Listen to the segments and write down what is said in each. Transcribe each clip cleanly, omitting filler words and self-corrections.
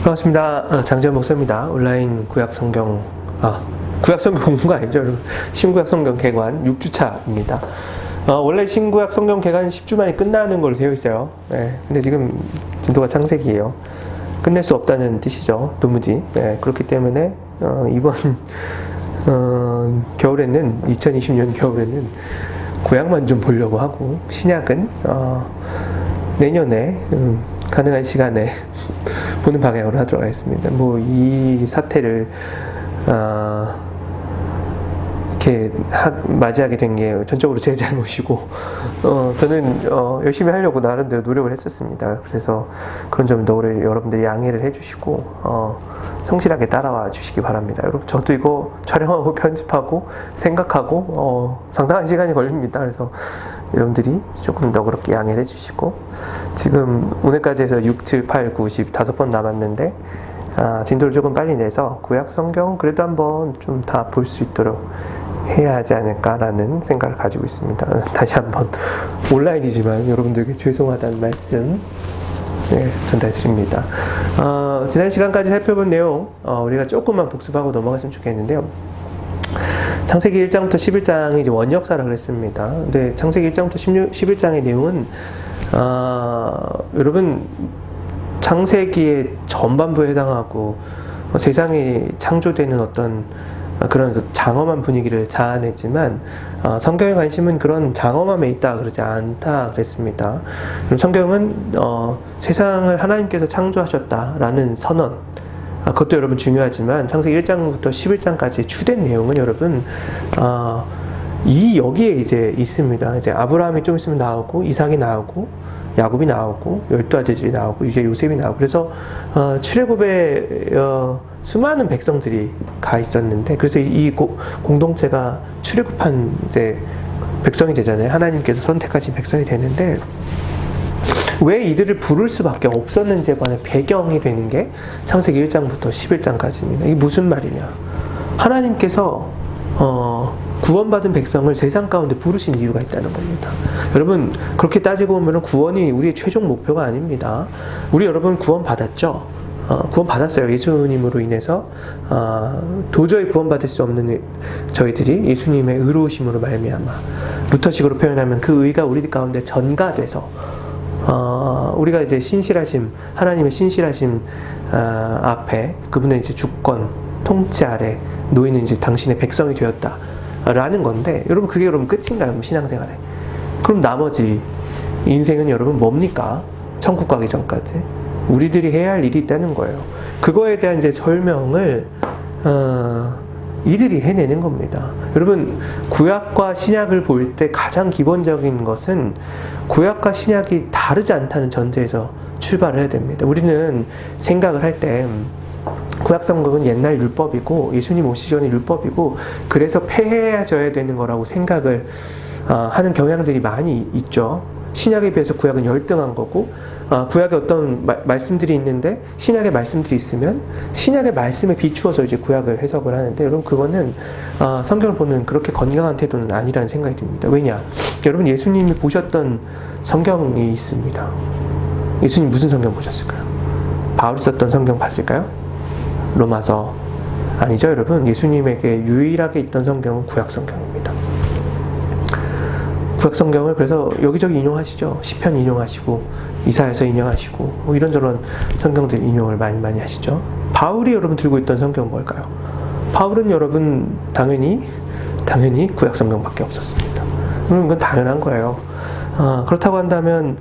반갑습니다. 장재현 목사입니다. 온라인 구약성경, 구약성경 공부가 아니죠, 여러분. 신구약성경 개관 6주차입니다. 원래 신구약성경 개관 10주 만에 끝나는 걸로 되어 있어요. 네, 근데 지금 진도가 창세기예요. 끝낼 수 없다는 뜻이죠. 도무지. 네, 그렇기 때문에 이번 겨울에는 2020년 겨울에는 구약만 좀 보려고 하고 신약은 내년에 가능한 시간에 보는 방향으로 하도록 하겠습니다. 이 사태를 이렇게 맞이하게 된 게 전적으로 제 잘못이고 저는 열심히 하려고 나름대로 노력을 했었습니다. 그래서 그런 점도 여러분들이 양해를 해주시고 성실하게 따라와 주시기 바랍니다. 여러분, 저도 이거 촬영하고 편집하고 생각하고 상당한 시간이 걸립니다. 그래서 여러분들이 조금 더 그렇게 양해를 해주시고, 지금 오늘까지 해서 6, 7, 8, 9, 10 5번 남았는데 진도를 조금 빨리 내서 구약 성경 그래도 한번 좀 다 볼 수 있도록 해야 하지 않을까라는 생각을 가지고 있습니다. 다시 한번 온라인이지만 여러분들께 죄송하다는 말씀 전달 드립니다. 지난 시간까지 살펴본 내용 우리가 조금만 복습하고 넘어갔으면 좋겠는데요. 창세기 1장부터 11장이 이제 원역사라 그랬습니다. 근데 창세기 1장부터 11장의 내용은 여러분 창세기의 전반부에 해당하고 세상이 창조되는 어떤 그런 장엄한 분위기를 자아내지만 성경의 관심은 그런 장엄함에 있다 그러지 않다 그랬습니다. 성경은 세상을 하나님께서 창조하셨다라는 선언, 그것도 여러분 중요하지만 창세기 1장부터 11장까지 주된 내용은 여러분 여기에 이제 있습니다. 이제 아브라함이 좀 있으면 나오고 이삭이 나오고 야곱이 나오고 12아들들이 나오고 이제 요셉이 나오고, 그래서 출애굽에 수많은 백성들이 가 있었는데, 그래서 이 공동체가 출애굽한 이제 백성이 되잖아요. 하나님께서 선택하신 백성이 되는데, 왜 이들을 부를 수밖에 없었는지에 관한 배경이 되는 게 창세기 1장부터 11장까지입니다. 이게 무슨 말이냐? 하나님께서 구원받은 백성을 세상 가운데 부르신 이유가 있다는 겁니다. 여러분, 그렇게 따지고 보면 구원이 우리의 최종 목표가 아닙니다. 우리 여러분 구원받았죠? 구원받았어요. 예수님으로 인해서 도저히 구원받을 수 없는 저희들이 예수님의 의로우심으로 말미암아, 루터식으로 표현하면 그 의가 우리 가운데 전가돼서 우리가 이제 신실하심, 하나님의 신실하심 앞에 그분의 이제 주권, 통치 아래 놓이는 이제 당신의 백성이 되었다 라는 건데, 여러분 그게 여러분 끝인가요? 신앙생활에. 그럼 나머지 인생은 여러분 뭡니까? 천국 가기 전까지 우리들이 해야 할 일이 있다는 거예요. 그거에 대한 이제 설명을 이들이 해내는 겁니다. 여러분, 구약과 신약을 볼 때 가장 기본적인 것은 구약과 신약이 다르지 않다는 전제에서 출발을 해야 됩니다. 우리는 생각을 할 때 구약 성경은 옛날 율법이고 예수님 오시기 전에 율법이고 그래서 폐해져야 되는 거라고 생각을 하는 경향들이 많이 있죠. 신약에 비해서 구약은 열등한 거고, 구약에 어떤 말씀들이 있는데 신약의 말씀들이 있으면 신약의 말씀에 비추어서 이제 구약을 해석을 하는데, 여러분 그거는 성경을 보는 그렇게 건강한 태도는 아니라는 생각이 듭니다. 왜냐? 여러분 예수님이 보셨던 성경이 있습니다. 예수님 무슨 성경 보셨을까요? 바울이 썼던 성경 봤을까요? 로마서 아니죠, 여러분. 예수님에게 유일하게 있던 성경은 구약 성경입니다. 구약 성경을 그래서 여기저기 인용하시죠. 시편 인용하시고 이사야서 인용하시고 이런저런 성경들 인용을 많이 하시죠. 바울이 여러분 들고 있던 성경은 뭘까요? 바울은 여러분 당연히 구약 성경밖에 없었습니다. 그럼 이건 당연한 거예요. 그렇다고 한다면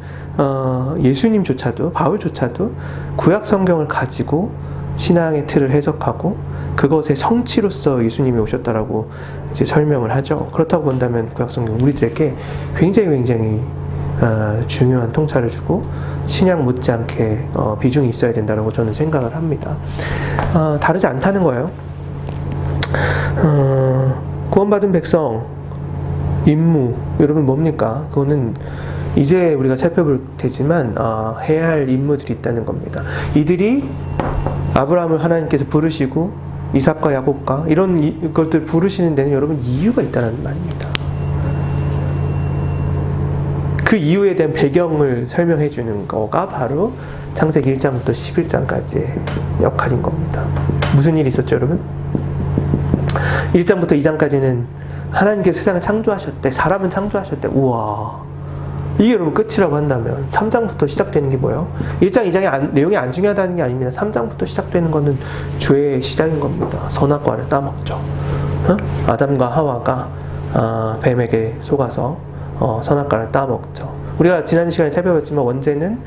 예수님조차도, 바울조차도 구약 성경을 가지고 신앙의 틀을 해석하고 그것의 성취로서 예수님이 오셨다라고 이제 설명을 하죠. 그렇다고 본다면 구약성경 우리들에게 굉장히 중요한 통찰을 주고 신약 못지않게 비중이 있어야 된다고 저는 생각을 합니다. 다르지 않다는 거예요. 구원받은 백성 임무, 여러분 뭡니까? 그거는 이제 우리가 살펴볼 테지만 해야 할 임무들이 있다는 겁니다. 이들이 아브라함을 하나님께서 부르시고 이삭과 야곱과 이런 것들 부르시는 데는 여러분 이유가 있다는 말입니다. 그 이유에 대한 배경을 설명해 주는 거가 바로 창세기 1장부터 11장까지의 역할인 겁니다. 무슨 일이 있었죠, 여러분? 1장부터 2장까지는 하나님께서 세상을 창조하셨대. 사람은 창조하셨대. 우와. 이게 여러분 끝이라고 한다면 3장부터 시작되는 게 뭐예요? 1장, 2장의 내용이 안 중요하다는 게 아닙니다. 3장부터 시작되는 거는 죄의 시작인 겁니다. 선악과를 따먹죠. 아담과 하와가 뱀에게 속아서 선악과를 따먹죠. 우리가 지난 시간에 살펴봤지만 원죄는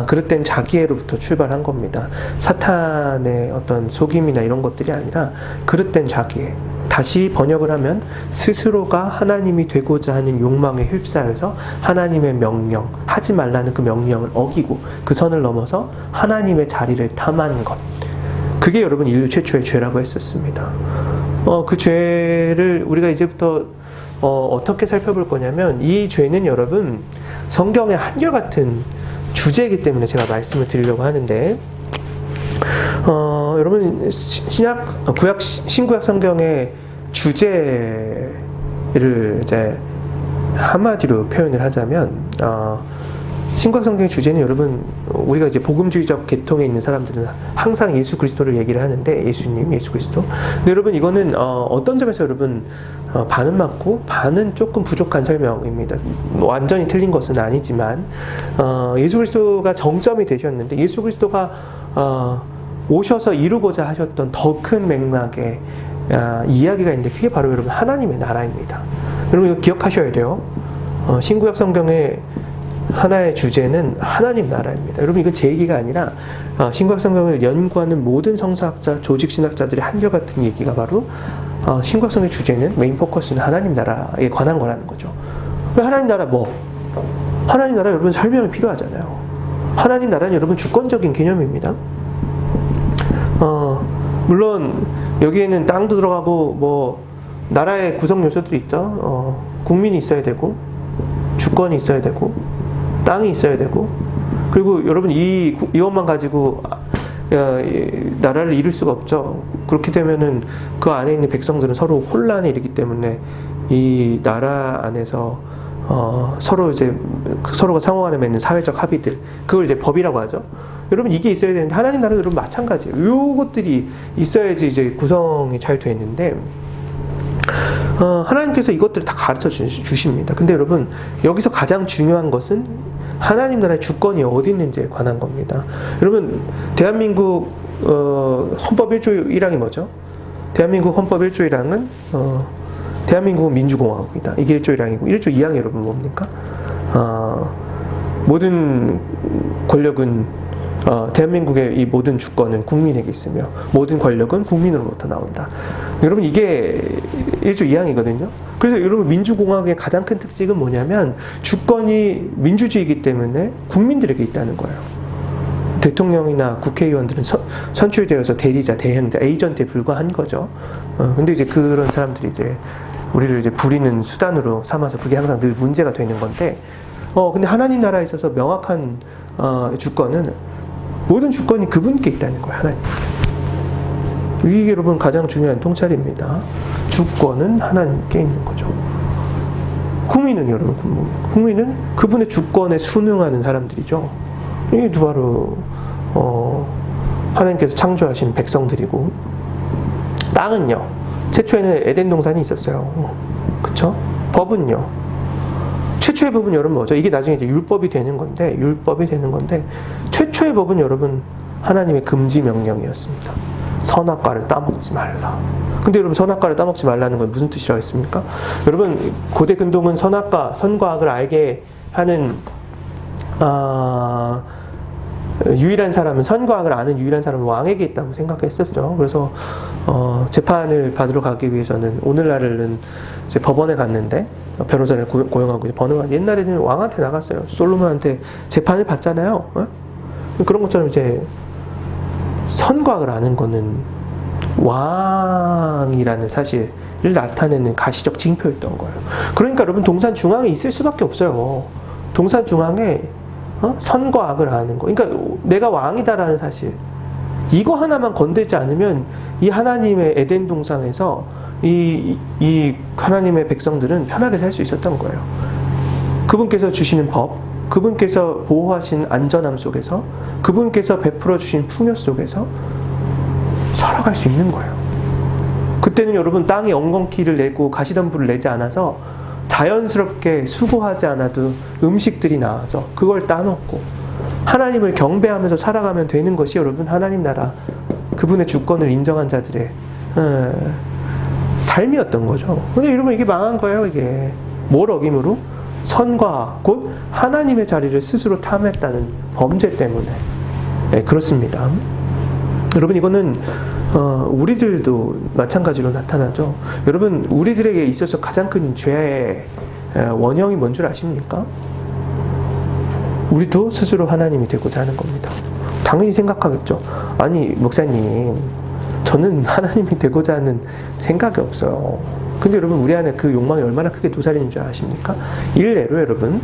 그릇된 자기애로부터 출발한 겁니다. 사탄의 어떤 속임이나 이런 것들이 아니라 그릇된 자기애. 다시 번역을 하면 스스로가 하나님이 되고자 하는 욕망에 휩싸여서 하나님의 명령, 하지 말라는 그 명령을 어기고 그 선을 넘어서 하나님의 자리를 탐한 것. 그게 여러분 인류 최초의 죄라고 했었습니다. 그 죄를 우리가 이제부터 어떻게 살펴볼 거냐면 이 죄는 여러분 성경의 한결같은 주제이기 때문에 제가 말씀을 드리려고 하는데 여러분 신구약 성경의 주제를 이제 한마디로 표현을 하자면 신구약 성경의 주제는 여러분 우리가 이제 복음주의적 계통에 있는 사람들은 항상 예수 그리스도를 얘기를 하는데 예수님, 예수 그리스도. 근데 여러분 이거는 어떤 점에서 여러분 반은 맞고 반은 조금 부족한 설명입니다. 완전히 틀린 것은 아니지만 예수 그리스도가 정점이 되셨는데 예수 그리스도가 오셔서 이루고자 하셨던 더 큰 맥락의 이야기가 있는데 그게 바로 여러분 하나님의 나라입니다. 여러분 이거 기억하셔야 돼요. 신구약 성경의 하나의 주제는 하나님 나라입니다. 여러분 이건 제 얘기가 아니라 신구약 성경을 연구하는 모든 성서학자, 조직신학자들의 한결같은 얘기가 바로 신구약 성경의 주제는 메인 포커스는 하나님 나라에 관한 거라는 거죠. 하나님 나라 뭐? 하나님 나라 여러분 설명이 필요하잖아요. 하나님 나라는 여러분 주권적인 개념입니다. 물론 여기에는 땅도 들어가고 뭐 나라의 구성 요소들이 있죠. 국민이 있어야 되고 주권이 있어야 되고 땅이 있어야 되고 그리고 여러분 이것만 가지고 나라를 이룰 수가 없죠. 그렇게 되면은 그 안에 있는 백성들은 서로 혼란에 이르기 때문에 이 나라 안에서 서로 이제 서로가 상호 간에 맺는 사회적 합의들 그걸 이제 법이라고 하죠. 여러분 이게 있어야 되는데 하나님 나라도 여러분 마찬가지예요. 요것들이 있어야지 이제 구성이 잘 되는데 하나님께서 이것들을 다 가르쳐 주십니다. 근데 여러분 여기서 가장 중요한 것은 하나님 나라의 주권이 어디 있는지에 관한 겁니다. 여러분 대한민국 헌법 1조 1항이 뭐죠? 대한민국 헌법 1조 1항은 대한민국은 민주공화국이다. 이게 1조 1항이고 1조 2항이 여러분 뭡니까? 모든 권력은 대한민국의 이 모든 주권은 국민에게 있으며 모든 권력은 국민으로부터 나온다. 여러분 이게 1조 2항이거든요. 그래서 여러분 민주공화국의 가장 큰 특징은 뭐냐면 주권이 민주주의이기 때문에 국민들에게 있다는 거예요. 대통령이나 국회의원들은 선출되어서 대리자, 대행자, 에이전트에 불과한 거죠. 근데 이제 그런 사람들이 이제 우리를 이제 부리는 수단으로 삼아서 그게 항상 늘 문제가 되는 건데 근데 하나님 나라에 있어서 명확한 주권은 모든 주권이 그분께 있다는 거예요. 하나님께. 이게 여러분 가장 중요한 통찰입니다. 주권은 하나님께 있는 거죠. 국민은 여러분 국민은 그분의 주권에 순응하는 사람들이죠. 이게 바로 하나님께서 창조하신 백성들이고 땅은요. 최초에는 에덴 동산이 있었어요. 그쵸? 법은요. 최초의 법은 여러분 뭐죠? 이게 나중에 이제 율법이 되는 건데 최초의 법은 여러분 하나님의 금지 명령이었습니다. 선악과를 따먹지 말라. 근데 여러분 선악과를 따먹지 말라는 건 무슨 뜻이라고 했습니까? 여러분 고대 근동은 선과 악을 알게 하는 유일한 사람은 선과 악을 아는 유일한 사람은 왕에게 있다고 생각했었죠. 그래서 재판을 받으러 가기 위해서는 오늘날은 이제 법원에 갔는데 변호사를 고용하고 옛날에는 왕한테 나갔어요. 솔로몬한테 재판을 받잖아요. 그런 것처럼 이제 선과 악을 아는 거는 왕이라는 사실을 나타내는 가시적 징표였던 거예요. 그러니까 여러분 동산 중앙에 있을 수밖에 없어요. 동산 중앙에 선과 악을 아는 거. 그러니까 내가 왕이다라는 사실. 이거 하나만 건들지 않으면 이 하나님의 에덴 동산에서 이 하나님의 백성들은 편하게 살 수 있었던 거예요. 그분께서 주시는 법, 그분께서 보호하신 안전함 속에서, 그분께서 베풀어 주신 풍요 속에서 살아갈 수 있는 거예요. 그때는 여러분 땅에 엉겅퀴를 내고 가시덤불을 내지 않아서 자연스럽게 수고하지 않아도 음식들이 나와서 그걸 따먹고 하나님을 경배하면서 살아가면 되는 것이 여러분 하나님 나라, 그분의 주권을 인정한 자들의 삶이었던 거죠. 근데 여러분 이게 망한 거예요. 이게 뭘 어김으로? 선과 곧 하나님의 자리를 스스로 탐했다는 범죄 때문에. 네, 그렇습니다. 여러분 이거는 우리들도 마찬가지로 나타나죠. 여러분 우리들에게 있어서 가장 큰 죄의 원형이 뭔 줄 아십니까? 우리도 스스로 하나님이 되고자 하는 겁니다. 당연히 생각하겠죠. 아니 목사님, 저는 하나님이 되고자 하는 생각이 없어요. 근데 여러분 우리 안에 그 욕망이 얼마나 크게 도사리는 줄 아십니까? 일례로 여러분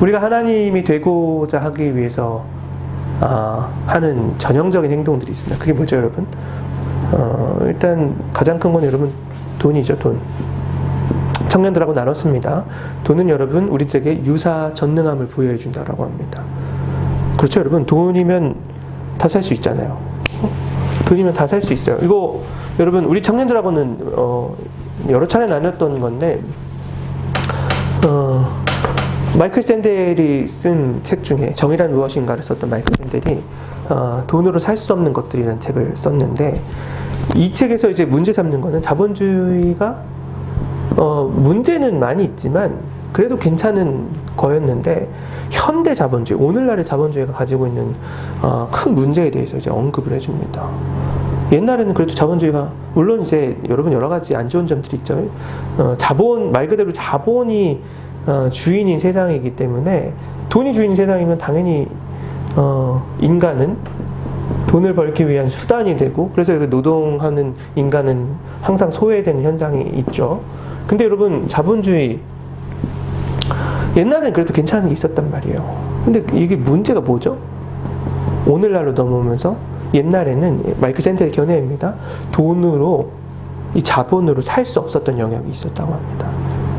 우리가 하나님이 되고자 하기 위해서 하는 전형적인 행동들이 있습니다. 그게 뭐죠 여러분? 일단 가장 큰 건 여러분 돈이죠. 돈. 청년들하고 나눴습니다. 돈은 여러분 우리들에게 유사 전능함을 부여해 준다라고 합니다. 그렇죠 여러분? 돈이면 다 살 수 있잖아요. 돈이면 다 살 수 있어요. 이거 여러분 우리 청년들하고는 여러 차례 나눴던 건데 마이클 샌델이 쓴 책 중에 정의란 무엇인가를 썼던 마이클 샌델이 돈으로 살 수 없는 것들이라는 책을 썼는데, 이 책에서 이제 문제 삼는 거는 자본주의가 문제는 많이 있지만 그래도 괜찮은 거였는데, 현대 자본주의, 오늘날의 자본주의가 가지고 있는 큰 문제에 대해서 이제 언급을 해줍니다. 옛날에는 그래도 자본주의가, 물론 이제 여러분 여러 가지 안 좋은 점들이 있죠. 자본, 말 그대로 자본이 주인인 세상이기 때문에, 돈이 주인인 세상이면 당연히 인간은 돈을 벌기 위한 수단이 되고, 그래서 노동하는 인간은 항상 소외되는 현상이 있죠. 근데 여러분 자본주의 옛날에는 그래도 괜찮은 게 있었단 말이에요. 근데 이게 문제가 뭐죠? 오늘날로 넘어오면서 옛날에는 마이클 샌델의 견해입니다. 돈으로, 이 자본으로 살 수 없었던 영역이 있었다고 합니다.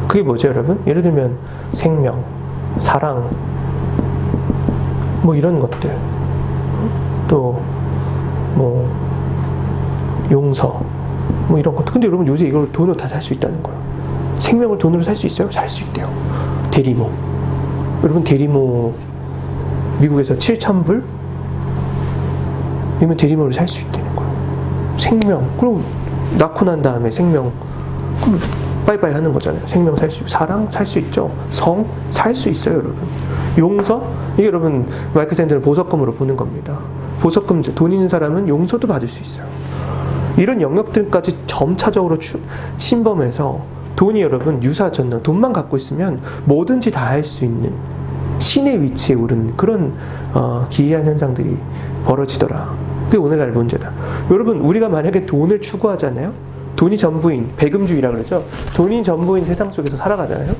그게 뭐죠 여러분? 예를 들면 생명, 사랑, 뭐 이런 것들, 또 뭐 용서, 뭐 이런 것들. 근데 여러분 요새 이걸 돈으로 다 살 수 있다는 거예요. 생명을 돈으로 살 수 있어요? 살 수 있대요. 대리모. 여러분 대리모 미국에서 7,000불? 이면 대리모를 살 수 있다는 거예요. 생명. 그럼 낳고 난 다음에 생명. 그럼 빠이빠이 하는 거잖아요. 생명 살 수 있고, 사랑 살 수 있죠. 성 살 수 있어요 여러분. 용서? 이게 여러분 마이클 샌델은 보석금으로 보는 겁니다. 보석금, 돈 있는 사람은 용서도 받을 수 있어요. 이런 영역들까지 점차적으로 침범해서 돈이 여러분 유사전능, 돈만 갖고 있으면 뭐든지 다 할 수 있는 신의 위치에 오르는 그런 기이한 현상들이 벌어지더라. 그게 오늘날 문제다. 여러분 우리가 만약에 돈을 추구하잖아요. 돈이 전부인, 배금주의라고 그러죠. 돈이 전부인 세상 속에서 살아가잖아요.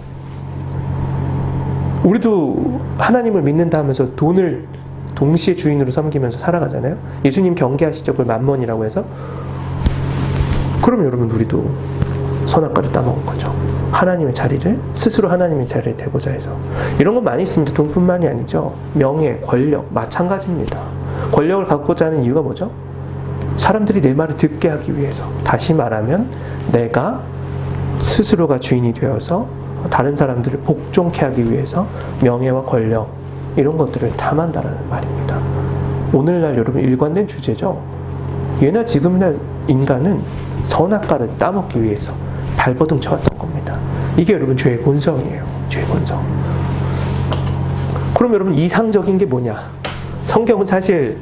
우리도 하나님을 믿는다 하면서 돈을 동시에 주인으로 섬기면서 살아가잖아요. 예수님 경계하시죠. 그걸 만몬이라고 해서. 그럼 여러분 우리도 선악과를 따먹은 거죠. 하나님의 자리를, 스스로 하나님의 자리를 되고자 해서. 이런 건 많이 있습니다. 돈뿐만이 아니죠. 명예, 권력 마찬가지입니다. 권력을 갖고자 하는 이유가 뭐죠? 사람들이 내 말을 듣게 하기 위해서. 다시 말하면 내가 스스로가 주인이 되어서 다른 사람들을 복종케 하기 위해서 명예와 권력 이런 것들을 탐한다라는 말입니다. 오늘날 여러분 일관된 주제죠. 예나 지금이나 인간은 선악과를 따먹기 위해서 발버둥 쳐왔던 겁니다. 이게 여러분 죄의 본성이에요. 죄의 본성. 그럼 여러분 이상적인 게 뭐냐? 성경은 사실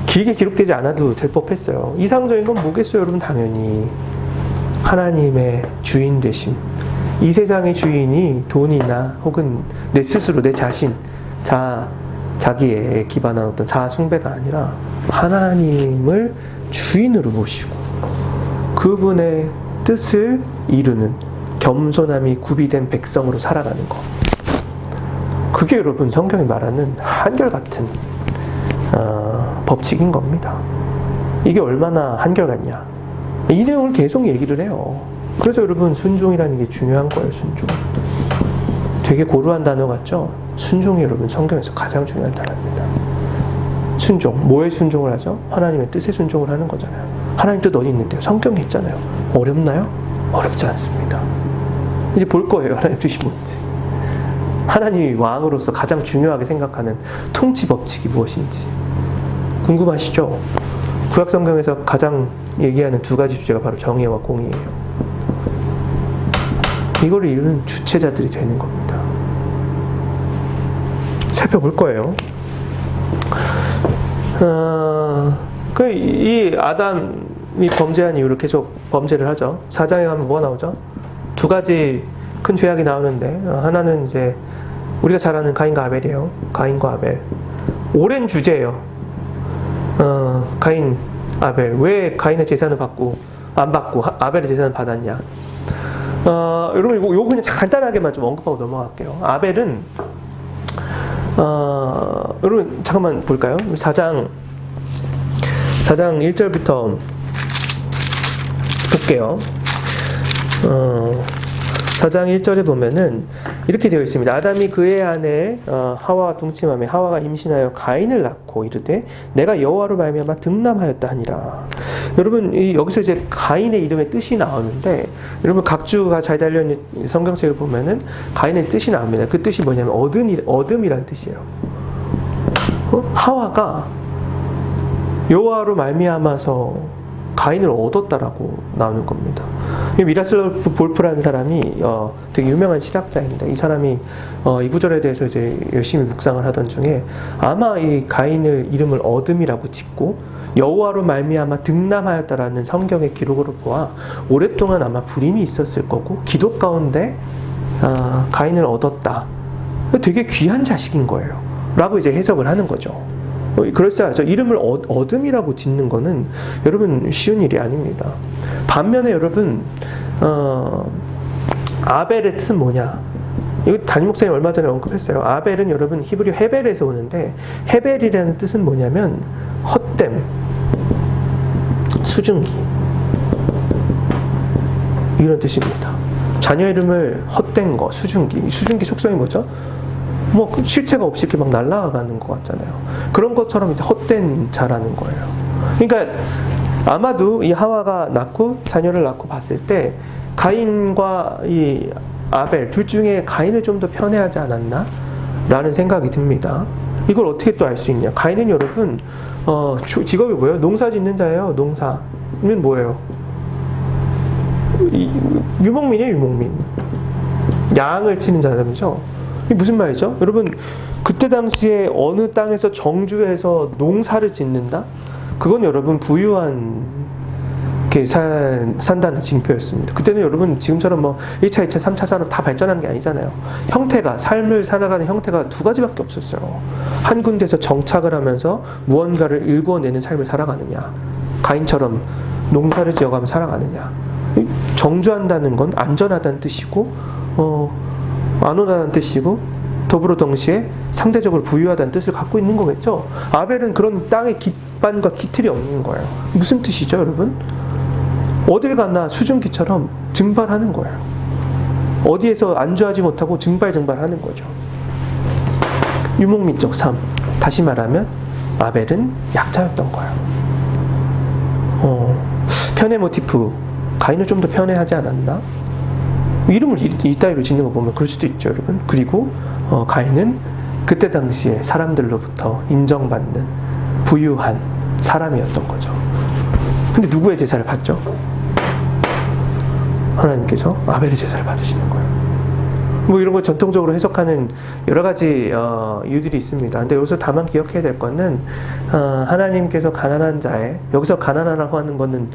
길게 기록되지 않아도 될 법했어요. 이상적인 건 뭐겠어요 여러분? 당연히 하나님의 주인 되심. 이 세상의 주인이 돈이나 혹은 내 스스로, 내 자신, 자기에 기반한 어떤 자아 숭배가 아니라 하나님을 주인으로 모시고 그분의 뜻을 이루는 겸손함이 구비된 백성으로 살아가는 것. 그게 여러분 성경이 말하는 한결같은 법칙인 겁니다. 이게 얼마나 한결같냐? 이 내용을 계속 얘기를 해요. 그래서 여러분 순종이라는 게 중요한 거예요. 순종. 되게 고루한 단어 같죠? 순종이 여러분 성경에서 가장 중요한 단어입니다. 순종. 뭐에 순종을 하죠? 하나님의 뜻에 순종을 하는 거잖아요. 하나님 뜻 어디 있는데요? 성경에 있잖아요. 어렵나요? 어렵지 않습니다. 이제 볼 거예요. 하나님 뜻이 뭔지. 하나님이 왕으로서 가장 중요하게 생각하는 통치 법칙이 무엇인지. 궁금하시죠? 구약 성경에서 가장 얘기하는 두 가지 주제가 바로 정의와 공의예요. 이거를 이루는 주체자들이 되는 겁니다. 살펴볼 거예요. 이 아담이 범죄한 이후로 계속 범죄를 하죠. 4장에 가면 뭐가 나오죠? 두 가지 큰 죄악이 나오는데, 하나는 이제 우리가 잘 아는 가인과 아벨이에요. 가인과 아벨. 오랜 주제예요. 가인, 아벨. 왜 가인의 재산을 안 받고 아벨의 재산을 받았냐? 여러분, 요거 그냥 간단하게만 좀 언급하고 넘어갈게요. 아벨은, 여러분, 잠깐만 볼까요? 4장 1절부터 볼게요. 4장 1절에 보면은 이렇게 되어 있습니다. 아담이 그의 아내 하와와 동침하며 하와가 임신하여 가인을 낳고 이르되 내가 여호와로 말미암아 등남하였다 하니라. 여러분, 여기서 이제 가인의 이름의 뜻이 나오는데, 여러분 각주가 잘 달려있는 성경책을 보면은 가인의 뜻이 나옵니다. 그 뜻이 뭐냐면 어둠이란 뜻이에요. 하와가 여호와로 말미암아서 가인을 얻었다라고 나오는 겁니다. 미라슬 볼프라는 사람이 되게 유명한 신학자입니다. 이 사람이 이 구절에 대해서 이제 열심히 묵상을 하던 중에 아마 이 가인을 이름을 어둠이라고 짓고 여호와로 말미암아 등남하였다라는 성경의 기록으로 보아 오랫동안 아마 불임이 있었을 거고 기도 가운데 가인을 얻었다. 되게 귀한 자식인 거예요. 라고 이제 해석을 하는 거죠. 그럴싸하죠. 이름을 어둠이라고 짓는 거는 여러분 쉬운 일이 아닙니다. 반면에 여러분 아벨의 뜻은 뭐냐? 이거 담임 목사님 얼마 전에 언급했어요. 아벨은 여러분 히브리 헤벨에서 오는데 헤벨이라는 뜻은 뭐냐면 헛됨, 수증기 이런 뜻입니다. 자녀 이름을 헛된 거, 수증기 속성이 뭐죠? 뭐 실체가 없이 이렇게 막 날아가는 것 같잖아요. 그런 것처럼 이제 헛된 자라는 거예요. 그러니까 아마도 이 하와가 자녀를 낳고 봤을 때 가인과 이 아벨 둘 중에 가인을 좀 더 편애하지 않았나? 라는 생각이 듭니다. 이걸 어떻게 또 알 수 있냐? 가인은 여러분 직업이 뭐예요? 농사 짓는 자예요. 농사는 뭐예요? 유목민이에요. 유목민. 양을 치는 사람이죠. 이게 무슨 말이죠? 여러분, 그때 당시에 어느 땅에서 정주해서 농사를 짓는다? 그건 여러분 부유한 게 산다는 징표였습니다. 그때는 여러분 지금처럼 뭐 1차, 2차, 3차 산업 다 발전한 게 아니잖아요. 삶을 살아가는 형태가 두 가지밖에 없었어요. 한 군데서 정착을 하면서 무언가를 일궈내는 삶을 살아가느냐, 가인처럼 농사를 지어가며 살아가느냐. 정주한다는 건 안전하다는 뜻이고 안온하다는 뜻이고 더불어 동시에 상대적으로 부유하다는 뜻을 갖고 있는 거겠죠. 아벨은 그런 땅의 깃반과 기틀이 없는 거예요. 무슨 뜻이죠, 여러분? 어딜 가나 수증기처럼 증발하는 거예요. 어디에서 안주하지 못하고 증발하는 거죠. 유목민적 삶. 다시 말하면 아벨은 약자였던 거예요. 편애 모티프. 가인을 좀 더 편애하지 않았나? 이름을 이따위로 짓는 거 보면 그럴 수도 있죠, 여러분. 그리고 가인은 그때 당시에 사람들로부터 인정받는 부유한 사람이었던 거죠. 근데 누구의 제사를 받죠? 하나님께서 아벨의 제사를 받으시는 거예요. 뭐 이런 걸 전통적으로 해석하는 여러 가지 이유들이 있습니다. 근데 여기서 다만 기억해야 될 거는 하나님께서 가난한 자의, 여기서 가난하라고 하는 거는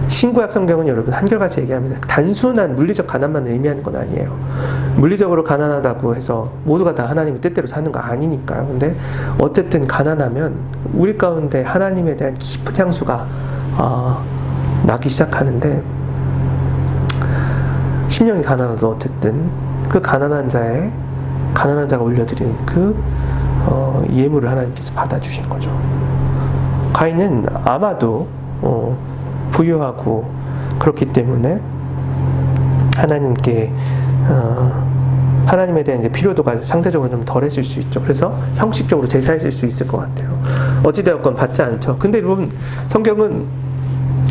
신구약 성경은 여러분 한결같이 얘기합니다. 단순한 물리적 가난만을 의미하는 건 아니에요. 물리적으로 가난하다고 해서 모두가 다 하나님의 뜻대로 사는 거 아니니까요. 근데 어쨌든 가난하면 우리 가운데 하나님에 대한 깊은 향수가 나기 시작하는데, 심령이 가난해도 어쨌든 그 가난한 자가 올려드리는 그 예물을 하나님께서 받아주신 거죠. 가인은 아마도 부유하고 그렇기 때문에 하나님께 하나님에 대한 이제 필요도가 상대적으로 좀 덜했을 수 있죠. 그래서 형식적으로 제사했을 수 있을 것 같아요. 어찌되었건 받지 않죠. 근데 여러분, 성경은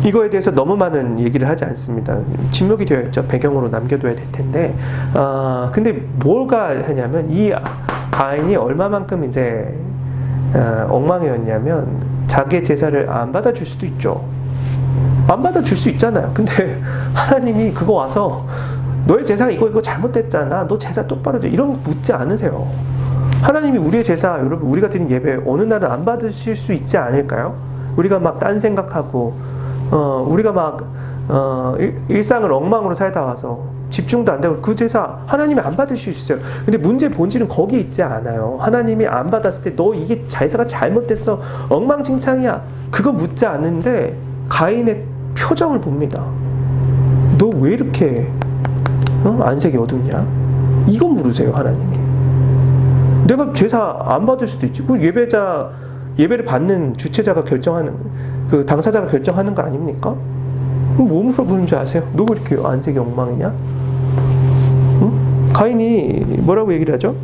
이거에 대해서 너무 많은 얘기를 하지 않습니다. 침묵이 되어 있죠. 배경으로 남겨둬야 될 텐데. 근데 뭐가 하냐면, 이 가인이 얼마만큼 이제 엉망이었냐면, 자기의 제사를 안 받아줄 수도 있죠. 안 받아줄 수 있잖아요. 근데 하나님이 그거 와서 너의 제사가 이거 잘못됐잖아. 너 제사 똑바로 돼. 이런 거 묻지 않으세요. 하나님이 우리의 제사, 여러분, 우리가 드린 예배 어느 날은 안 받으실 수 있지 않을까요? 우리가 막 딴 생각하고, 우리가 막 일상을 엉망으로 살다 와서 집중도 안 되고 그 제사 하나님이 안 받으실 수 있어요. 근데 문제의 본질은 거기에 있지 않아요. 하나님이 안 받았을 때 너 이게 제사가 잘못됐어, 엉망진창이야, 그거 묻지 않는데 가인의 표정을 봅니다. 너 왜 이렇게 안색이 어둡냐? 이건 물으세요. 하나님이. 내가 제사 안 받을 수도 있지. 그 예배를 받는 주체자가 결정하는, 그 당사자가 결정하는 거 아닙니까? 뭐 물어보는 줄 아세요? 너 왜 이렇게 안색이 엉망이냐? 응? 가인이 뭐라고 얘기를 하죠?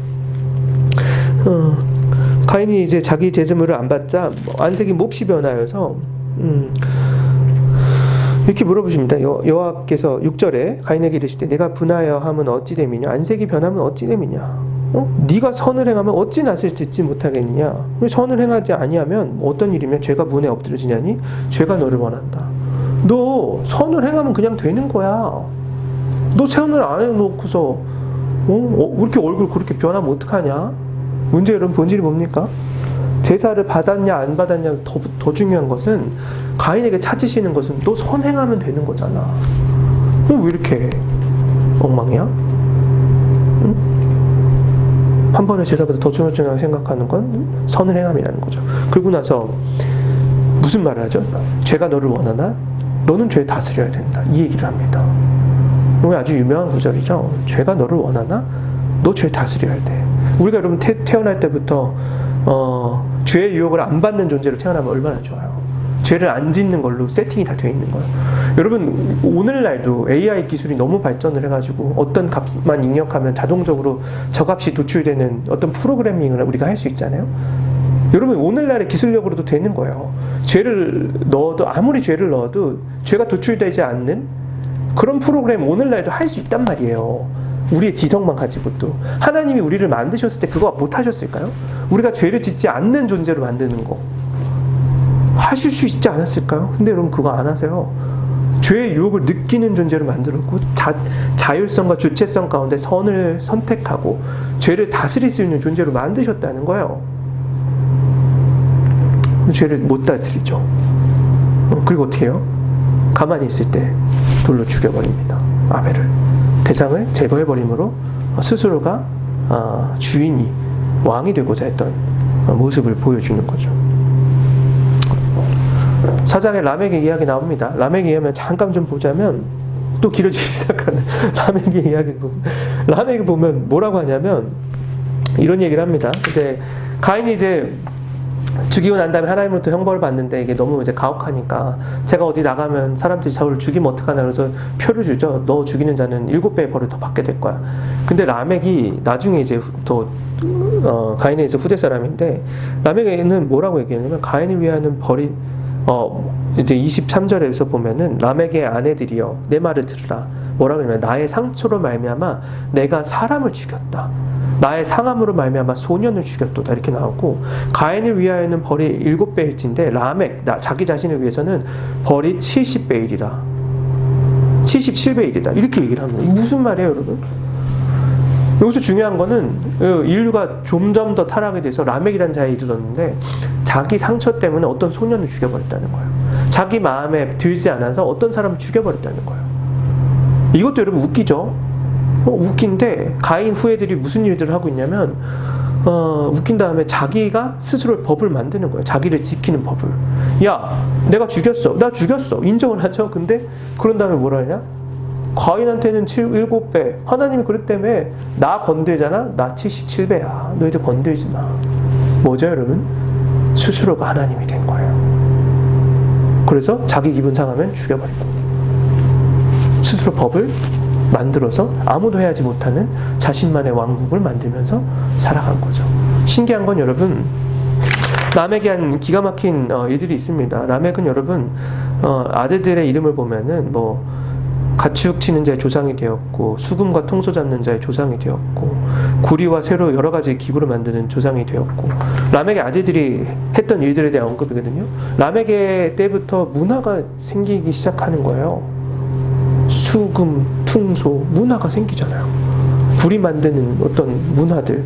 가인이 이제 자기 제사물을 안 받자 안색이 몹시 변하여서 이렇게 물어보십니다. 여호와께서 6절에 가인에게 이르시되 내가 분하여 함은 어찌 됨이냐? 안색이 변하면 어찌 됨이냐? 네가 선을 행하면 어찌 낯을 듣지 못하겠느냐? 선을 행하지 아니하면 어떤 일이면 죄가 문에 엎드러지냐니 죄가 너를 원한다. 너 선을 행하면 그냥 되는 거야. 너 선을 안 해놓고서 왜 이렇게 얼굴 그렇게 변하면 어떡하냐? 문제 여러분 본질이 뭡니까? 제사를 받았냐 안 받았냐 더 중요한 것은, 가인에게 찾으시는 것은 너 선행하면 되는 거잖아. 왜 이렇게 엉망이야? 응? 한 번에 제사보다 더 중요하게 생각하는 건 선을 행함이라는 거죠. 그리고 나서 무슨 말을 하죠? 죄가 너를 원하나? 너는 죄 다스려야 된다. 이 얘기를 합니다. 이게 아주 유명한 구절이죠. 죄가 너를 원하나? 너 죄 다스려야 돼. 우리가 여러분 태어날 때부터 죄의 유혹을 안 받는 존재로 태어나면 얼마나 좋아요. 죄를 안 짓는 걸로 세팅이 다 되어 있는 거예요. 여러분, 오늘날도 AI 기술이 너무 발전을 해가지고 어떤 값만 입력하면 자동적으로 저 값이 도출되는 어떤 프로그래밍을 우리가 할 수 있잖아요. 여러분, 오늘날의 기술력으로도 되는 거예요. 죄를 넣어도, 아무리 죄를 넣어도 죄가 도출되지 않는 그런 프로그램 오늘날도 할 수 있단 말이에요. 우리의 지성만 가지고도. 하나님이 우리를 만드셨을 때 그거 못 하셨을까요? 우리가 죄를 짓지 않는 존재로 만드는 거 하실 수 있지 않았을까요? 근데 여러분 그거 안 하세요. 죄의 유혹을 느끼는 존재로 만들었고, 자율성과 주체성 가운데 선을 선택하고 죄를 다스릴 수 있는 존재로 만드셨다는 거예요. 죄를 못 다스리죠. 그리고 어떻게 해요? 가만히 있을 때 돌로 죽여버립니다. 아벨을. 대상을 제거해버림으로 스스로가 주인이, 왕이 되고자 했던 모습을 보여주는 거죠. 4장에 라멕의 이야기 나옵니다. 라멕의 이야기만 잠깐 좀 보자면 또 길어지기 시작하는 라멕의 이야기. 라멕을 보면 뭐라고 하냐면 이런 얘기를 합니다. 이제 가인이 이제 죽이고 난 다음에 하나님으로부터 형벌을 받는데 이게 너무 이제 가혹하니까, 제가 어디 나가면 사람들이 저를 죽이면 어떡하나, 그래서 표를 주죠. 너 죽이는 자는 7배의 벌을 더 받게 될 거야. 근데 라멕이 나중에 이제 가인의 이제 후대 사람인데, 라멕에는 뭐라고 얘기하냐면 가인을 위하는 벌이 이제 23절에서 보면은 라멕의 아내들이여 내 말을 들으라. 뭐라고 하냐면 나의 상처로 말미암아 내가 사람을 죽였다. 나의 상함으로 말미암아 소년을 죽였도다. 이렇게 나오고, 가인을 위하여는 벌이 7배일진데 라멕 자기 자신을 위해서는 벌이 70배이리라. 77배이리다. 이렇게 얘기를 합니다. 이게 무슨 말이에요, 여러분? 여기서 중요한 거는 인류가 점점 더 타락에 대해서 라멕이라는 자에 이르렀는데 자기 상처 때문에 어떤 소년을 죽여버렸다는 거예요. 자기 마음에 들지 않아서 어떤 사람을 죽여버렸다는 거예요. 이것도 여러분 웃기죠? 웃긴데 가인 후예들이 무슨 일들을 하고 있냐면 웃긴 다음에 자기가 스스로 법을 만드는 거예요. 자기를 지키는 법을. 야, 내가 죽였어. 나 죽였어. 인정을 하죠. 근데 그런 다음에 뭐라 하냐? 가인한테는 7배. 하나님이 그랬다며. 나 건들잖아. 나 77배야. 너희들 건들지 마. 뭐죠, 여러분? 스스로가 하나님이 된 거예요. 그래서 자기 기분 상하면 죽여버리고 스스로 법을 만들어서 아무도 해하지 못하는 자신만의 왕국을 만들면서 살아간 거죠. 신기한 건 여러분, 라멕에 한 기가 막힌 일들이 있습니다. 라멕은 여러분 아들들의 이름을 보면은 뭐 가축 치는 자의 조상이 되었고, 수금과 통소 잡는 자의 조상이 되었고, 구리와 쇠로 여러 가지 기구를 만드는 조상이 되었고, 라멕의 아들들이 했던 일들에 대한 언급이거든요. 라멕의 때부터 문화가 생기기 시작하는 거예요. 수금, 퉁소, 문화가 생기잖아요. 구리 만드는 어떤 문화들.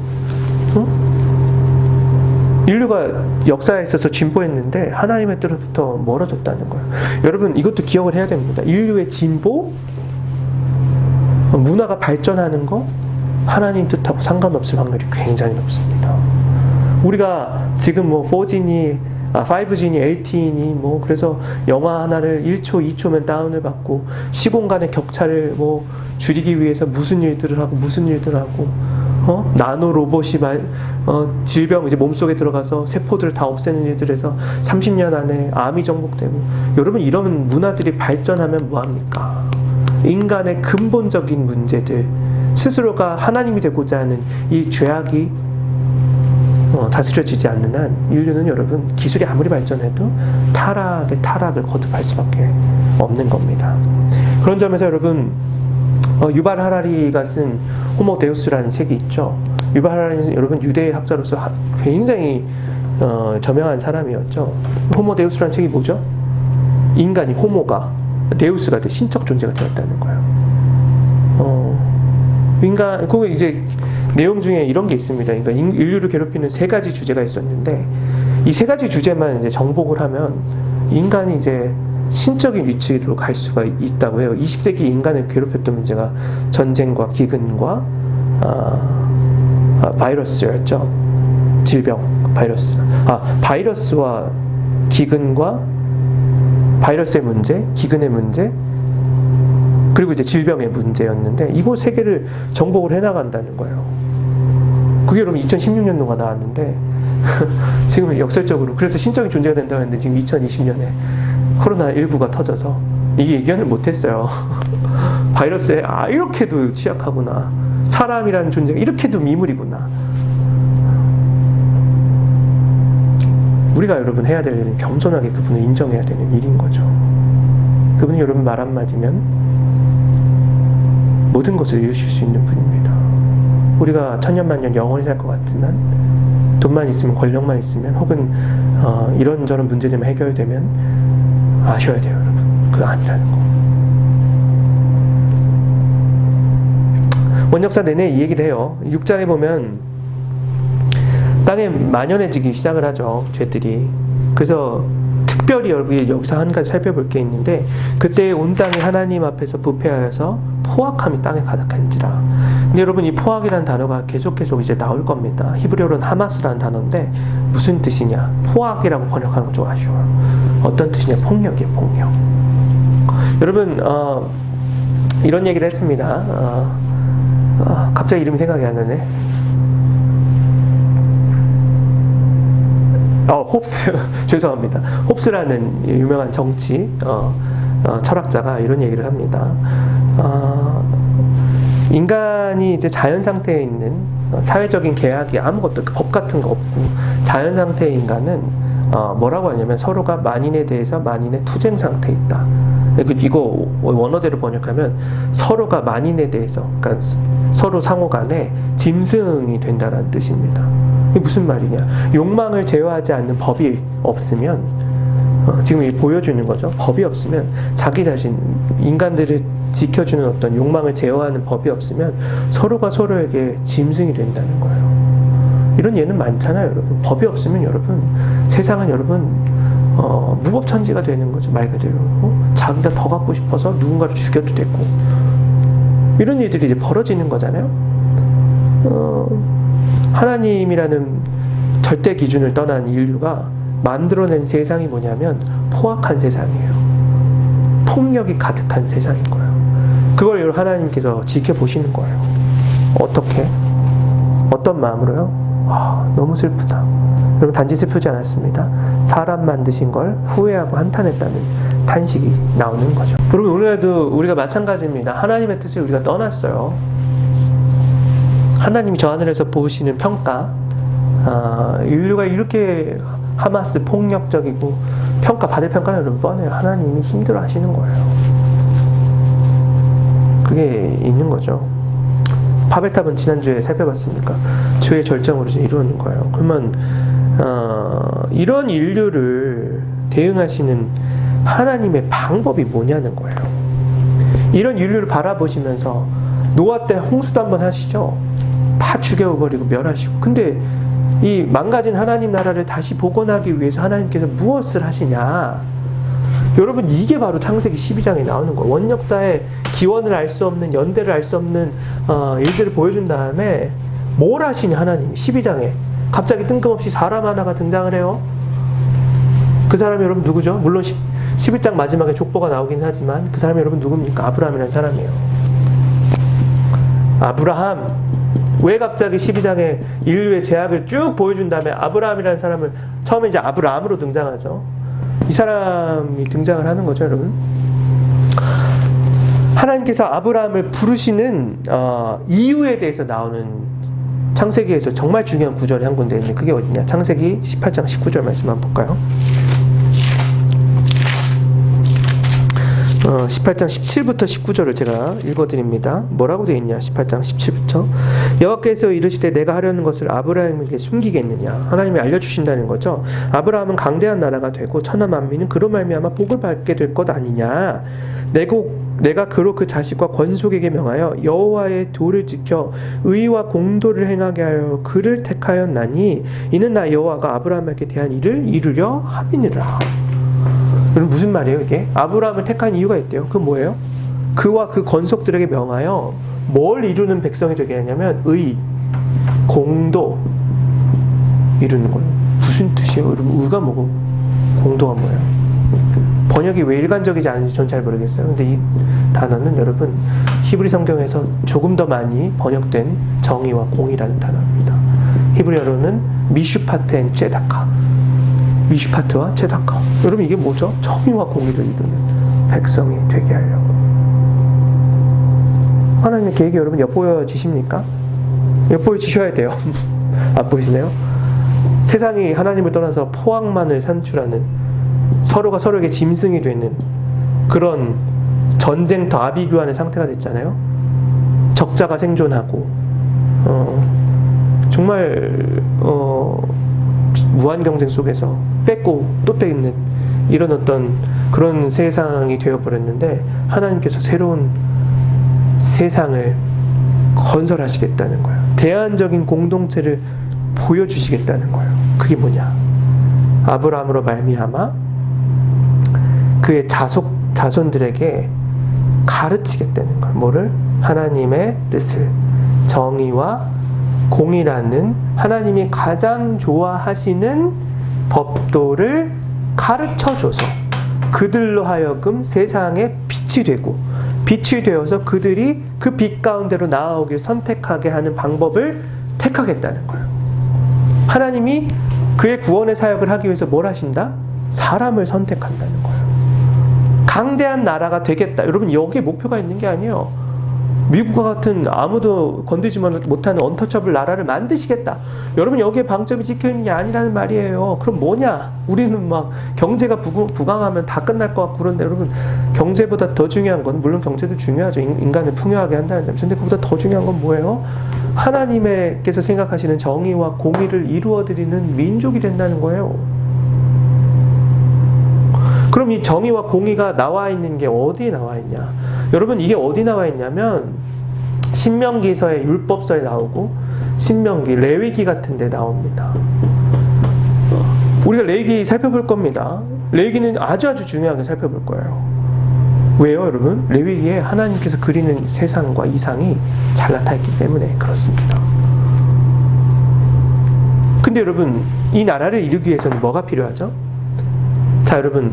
인류가 역사에 있어서 진보했는데 하나님의 뜻부터 멀어졌다는 거예요. 여러분, 이것도 기억을 해야 됩니다. 인류의 진보, 문화가 발전하는 거 하나님 뜻하고 상관없을 확률이 굉장히 높습니다. 우리가 지금 뭐 4G니 5G니 LTE니 뭐 그래서 영화 하나를 1초, 2초면 다운을 받고 시공간의 격차를 뭐 줄이기 위해서 무슨 일들을 하고 나노 로봇이 질병 이제 몸속에 들어가서 세포들을 다 없애는 일들에서 30년 안에 암이 정복되고, 여러분 이런 문화들이 발전하면 뭐합니까? 인간의 근본적인 문제들, 스스로가 하나님이 되고자 하는 이 죄악이 다스려지지 않는 한 인류는 여러분 기술이 아무리 발전해도 타락을 거듭할 수밖에 없는 겁니다. 그런 점에서 여러분 유발 하라리가 쓴 호모 데우스라는 책이 있죠. 유발 하라리는 여러분 유대 학자로서 굉장히 저명한 사람이었죠. 호모 데우스라는 책이 뭐죠? 인간이 호모가 데우스가 돼 신적 존재가 되었다는 거예요. 인간 그 이제 내용 중에 이런 게 있습니다. 그러니까 인류를 괴롭히는 3가지 주제가 있었는데 이 3가지 주제만 이제 정복을 하면 인간이 이제 신적인 위치로 갈 수가 있다고 해요. 20세기 인간을 괴롭혔던 문제가 전쟁과 기근과 바이러스였죠. 질병, 바이러스. 바이러스와 기근과 바이러스의 문제, 기근의 문제, 그리고 이제 질병의 문제였는데 이거 3개를 정복을 해나간다는 거예요. 그게 여러분 2016년도가 나왔는데 지금 역설적으로 그래서 신적인 존재가 된다고 했는데 지금 2020년에 코로나19가 터져서 이게 예견을 못했어요. 바이러스에 이렇게도 취약하구나, 사람이라는 존재가 이렇게도 미물이구나. 우리가 여러분 해야 될 일은 겸손하게 그분을 인정해야 되는 일인 거죠. 그분이 여러분 말 한마디면 모든 것을 이루실 수 있는 분입니다. 우리가 천년만년 영원히 살 것 같지만 돈만 있으면, 권력만 있으면, 혹은 이런저런 문제들만 해결되면 아셔야 돼요, 여러분. 그거 아니라는 거. 원역사 내내 이 얘기를 해요. 6장에 보면 땅에 만연해지기 시작을 하죠, 죄들이. 그래서 특별히 여기서 한 가지 살펴볼 게 있는데, 그때 온 땅이 하나님 앞에서 부패하여서 포악함이 땅에 가득한지라. 근데 여러분 이 포악이라는 단어가 계속 이제 나올 겁니다. 히브리어로는 하마스라는 단어인데 무슨 뜻이냐? 포악이라고 번역하는 건 좀 아쉬워요. 어떤 뜻이냐? 폭력이에요, 폭력. 여러분 이런 얘기를 했습니다. 갑자기 이름이 생각이 안 나네. 홉스 죄송합니다. 홉스라는 유명한 정치 철학자가 이런 얘기를 합니다. 인간이 이제 자연 상태에 있는 사회적인 계약이 아무것도 법 같은 거 없고 자연 상태의 인간은 뭐라고 하냐면 서로가 만인에 대해서 만인의 투쟁 상태에 있다. 이거 원어대로 번역하면 서로가 만인에 대해서, 그러니까 서로 상호 간에 짐승이 된다는 뜻입니다. 이게 무슨 말이냐? 욕망을 제어하지 않는 법이 없으면, 지금 보여주는 거죠. 법이 없으면 자기 자신, 인간들을 지켜주는 어떤 욕망을 제어하는 법이 없으면 서로가 서로에게 짐승이 된다는 거예요. 이런 예는 많잖아요, 여러분. 법이 없으면 여러분, 세상은 여러분 무법천지가 되는 거죠, 말 그대로. 자기가 더 갖고 싶어서 누군가를 죽여도 되고, 이런 일들이 이제 벌어지는 거잖아요. 하나님이라는 절대 기준을 떠난 인류가 만들어낸 세상이 뭐냐면 포악한 세상이에요. 폭력이 가득한 세상인 거예요. 그걸 하나님께서 지켜보시는 거예요. 어떻게? 어떤 마음으로요? 너무 슬프다. 여러분 단지 슬프지 않았습니다. 사람 만드신 걸 후회하고 한탄했다는 탄식이 나오는 거죠. 여러분, 오늘날도 우리가 마찬가지입니다. 하나님의 뜻을 우리가 떠났어요. 하나님이 저 하늘에서 보시는 평가, 인류가 이렇게 하마스 폭력적이고 받을 평가는 여러분 뻔해요. 하나님이 힘들어 하시는 거예요. 그게 있는 거죠. 바벨탑은 지난주에 살펴봤으니까 주의 절정으로 이루어진 거예요. 그러면 이런 인류를 대응하시는 하나님의 방법이 뭐냐는 거예요. 이런 인류를 바라보시면서 노아 때 홍수도 한번 하시죠. 다 죽여버리고 멸하시고. 근데 이 망가진 하나님 나라를 다시 복원하기 위해서 하나님께서 무엇을 하시냐? 여러분, 이게 바로 창세기 12장에 나오는 거예요. 원역사의 기원을 알 수 없는, 연대를 알 수 없는 일들을 보여준 다음에 뭘 하시냐 하나님이 12장에 갑자기 뜬금없이 사람 하나가 등장을 해요. 그 사람이 여러분 누구죠? 물론 11장 마지막에 족보가 나오긴 하지만 그 사람이 여러분 누굽니까? 아브라함이라는 사람이에요. 아브라함. 왜 갑자기 12장에 인류의 제약을 쭉 보여준 다음에 아브라함이라는 사람을 처음에 이제 아브라함으로 등장하죠. 이 사람이 등장을 하는 거죠, 여러분. 하나님께서 아브라함을 부르시는 이유에 대해서 나오는 창세기에서 정말 중요한 구절이 한 군데 있는데 그게 어디냐? 창세기 18장 19절 말씀 한번 볼까요? 18장 17부터 19절을 제가 읽어드립니다. 뭐라고 되어 있냐? 18장 17부터 여호와께서 이르시되 내가 하려는 것을 아브라함에게 숨기겠느냐? 하나님이 알려주신다는 거죠. 아브라함은 강대한 나라가 되고 천하 만민은 그로 말미암아 복을 받게 될 것 아니냐? 내가 그로 그 자식과 권속에게 명하여 여호와의 도를 지켜 의와 공도를 행하게 하여 그를 택하였나니 이는 나 여호와가 아브라함에게 대한 일을 이루려 함이니라. 여러분, 무슨 말이에요 이게? 아브라함을 택한 이유가 있대요. 그건 뭐예요? 그와 그 권속들에게 명하여 뭘 이루는 백성이 되게 하냐면 의, 공도 이루는 거예요. 무슨 뜻이에요? 여러분, 의가 뭐고 공도가 뭐예요? 번역이 왜 일관적이지 않은지 전 잘 모르겠어요. 근데 이 단어는 여러분 히브리 성경에서 조금 더 많이 번역된 정의와 공의라는 단어입니다. 히브리어로는 미슈파트 앤 제다카, 미슈파트와 제다카. 여러분, 이게 뭐죠? 정의와 공의를 이루는 백성이 되게 하려고. 하나님의 계획이 여러분 엿보여지십니까? 엿보여지셔야 돼요. 안 보이시네요? 세상이 하나님을 떠나서 포악만을 산출하는, 서로가 서로에게 짐승이 되는 그런 전쟁터 아비규환의 상태가 됐잖아요. 적자가 생존하고 정말 무한 경쟁 속에서 뺏고 또 뺏는 이런 어떤 그런 세상이 되어버렸는데 하나님께서 새로운 세상을 건설하시겠다는 거예요. 대안적인 공동체를 보여주시겠다는 거예요. 그게 뭐냐? 아브라함으로 말미암아 그의 자손들에게 가르치겠다는 거예요. 뭐를? 하나님의 뜻을, 정의와 공의라는 하나님이 가장 좋아하시는 법도를 가르쳐줘서 그들로 하여금 세상에 빛이 되고 빛이 되어서 그들이 그 빛 가운데로 나아오길 선택하게 하는 방법을 택하겠다는 거예요. 하나님이 그의 구원의 사역을 하기 위해서 뭘 하신다? 사람을 선택한다는 거예요. 강대한 나라가 되겠다. 여러분, 여기에 목표가 있는 게 아니에요. 미국과 같은 아무도 건드리지 못하는 언터처블 나라를 만드시겠다. 여러분, 여기에 방점이 찍혀있는 게 아니라는 말이에요. 그럼 뭐냐? 우리는 막 경제가 부강하면 다 끝날 것 같고 그런데 여러분, 경제보다 더 중요한 건, 물론 경제도 중요하죠. 인간을 풍요하게 한다는 점에서. 근데 그보다 더 중요한 건 뭐예요? 하나님께서 생각하시는 정의와 공의를 이루어드리는 민족이 된다는 거예요. 그럼 이 정의와 공의가 나와 있는 게 어디에 나와 있냐? 여러분, 이게 어디 나와 있냐면 신명기서의 율법서에 나오고 신명기, 레위기 같은 데 나옵니다. 우리가 레위기 살펴볼 겁니다. 레위기는 아주 중요하게 살펴볼 거예요. 왜요, 여러분? 레위기에 하나님께서 그리는 세상과 이상이 잘 나타있기 때문에 그렇습니다. 근데 여러분, 이 나라를 이루기 위해서는 뭐가 필요하죠? 자, 여러분,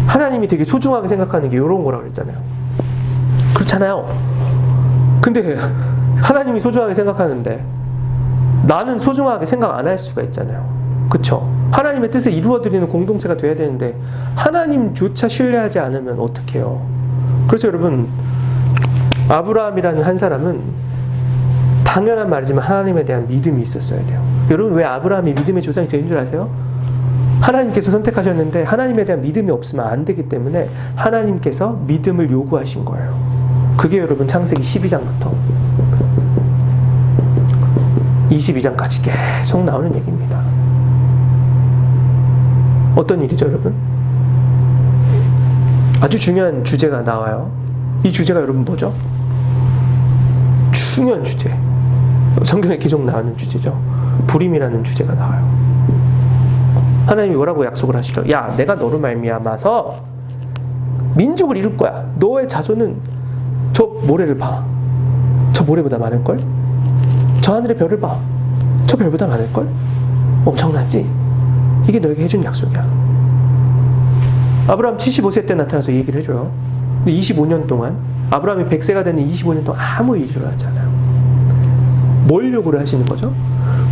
하나님이 되게 소중하게 생각하는 게 이런 거라고 그랬잖아요. 그렇잖아요. 근데 하나님이 소중하게 생각하는데 나는 소중하게 생각 안 할 수가 있잖아요. 그쵸? 하나님의 뜻을 이루어드리는 공동체가 돼야 되는데 하나님조차 신뢰하지 않으면 어떡해요? 그래서 여러분, 아브라함이라는 한 사람은 당연한 말이지만 하나님에 대한 믿음이 있었어야 돼요. 여러분, 왜 아브라함이 믿음의 조상이 되는 줄 아세요? 하나님께서 선택하셨는데 하나님에 대한 믿음이 없으면 안 되기 때문에 하나님께서 믿음을 요구하신 거예요. 그게 여러분 창세기 12장부터 22장까지 계속 나오는 얘기입니다. 어떤 일이죠, 여러분? 아주 중요한 주제가 나와요. 이 주제가 여러분 뭐죠? 중요한 주제. 성경에 계속 나오는 주제죠. 불임이라는 주제가 나와요. 하나님이 뭐라고 약속을 하시죠? 야, 내가 너로 말미암아서 민족을 이룰 거야. 너의 자손은 저 모래를 봐. 저 모래보다 많을걸? 저 하늘의 별을 봐. 저 별보다 많을걸? 엄청나지? 이게 너에게 해준 약속이야. 아브라함 75세 때 나타나서 얘기를 해줘요. 25년 동안, 아브라함이 100세가 되는 25년 동안 아무 일이 일어나지 않아요. 뭘 요구를 하시는 거죠?